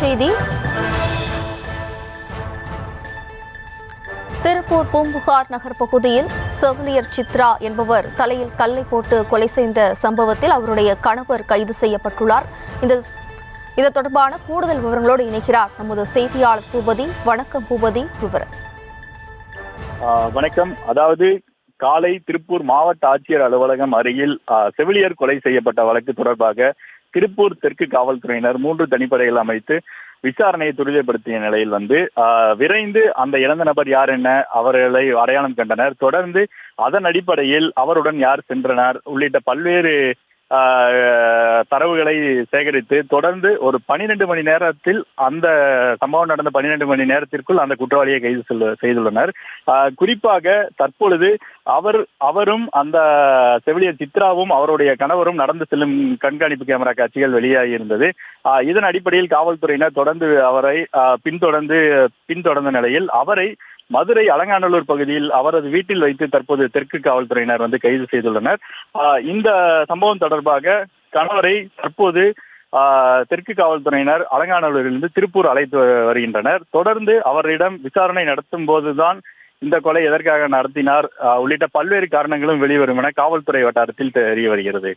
செய்தி. திருப்பூர் பூம்புகார் நகர் பகுதியில் செவிலியர் சித்ரா என்பவர் தலையில் கல்லை போட்டு கொலை செய்த சம்பவத்தில் அவருடைய கணவர் கைது செய்யப்பட்டுள்ளார். இது தொடர்பான கூடுதல் விவரங்களோடு இணைகிறார் நமது செய்தியாளர் பூபதி. வணக்கம் பூபதி, விவரம். வணக்கம். அதாவது காலை திருப்பூர் மாவட்ட ஆட்சியர் அலுவலகம் அருகில் செவிலியர் கொலை செய்யப்பட்ட வழக்கு தொடர்பாக திருப்பூர் தெற்கு காவல்துறையினர் 3 தனிப்படைகள் அமைத்து விசாரணையை துரிதப்படுத்திய நிலையில் விரைந்து அந்த இறந்த நபர் யார் என்ன அவர்களை அடையாளம் கண்டனர். தொடர்ந்து அதன் அடிப்படையில் அவருடன் யார் சென்றனர் உள்ளிட்ட பல்வேறு தரவுகளை சேகரித்து தொடர்ந்து ஒரு 12 மணி நேரத்தில் அந்த சம்பவம் நடந்த 12 மணி நேரத்திற்குள் அந்த குற்றவாளியை கைது செய்துள்ளனர். குறிப்பாக தற்பொழுது அவரும் அந்த செவிலியர் சித்ராவும் அவருடைய கணவரும் நடந்து செல்லும் கண்காணிப்பு கேமரா காட்சிகள் வெளியாகி இருந்தது. இதன் அடிப்படையில் காவல்துறையினர் தொடர்ந்து அவரை பின்தொடர்ந்த நிலையில் அவரை மதுரை அலங்காநல்லூர் பகுதியில் அவரது வீட்டில் வைத்து தற்போது தெற்கு காவல்துறையினர் கைது செய்துள்ளனர். இந்த சம்பவம் தொடர்பாக கணவரை தற்போது தெற்கு காவல்துறையினர் அலங்காநல்லூரிலிருந்து திருப்பூர் அழைத்து வருகின்றனர். தொடர்ந்து அவரிடம் விசாரணை நடத்தும் போதுதான் இந்த கொலை எதற்காக நடத்தினார் உள்ளிட்ட பல்வேறு காரணங்களும் வெளிவரும் என காவல்துறை வட்டாரத்தில் தெரிய வருகிறது.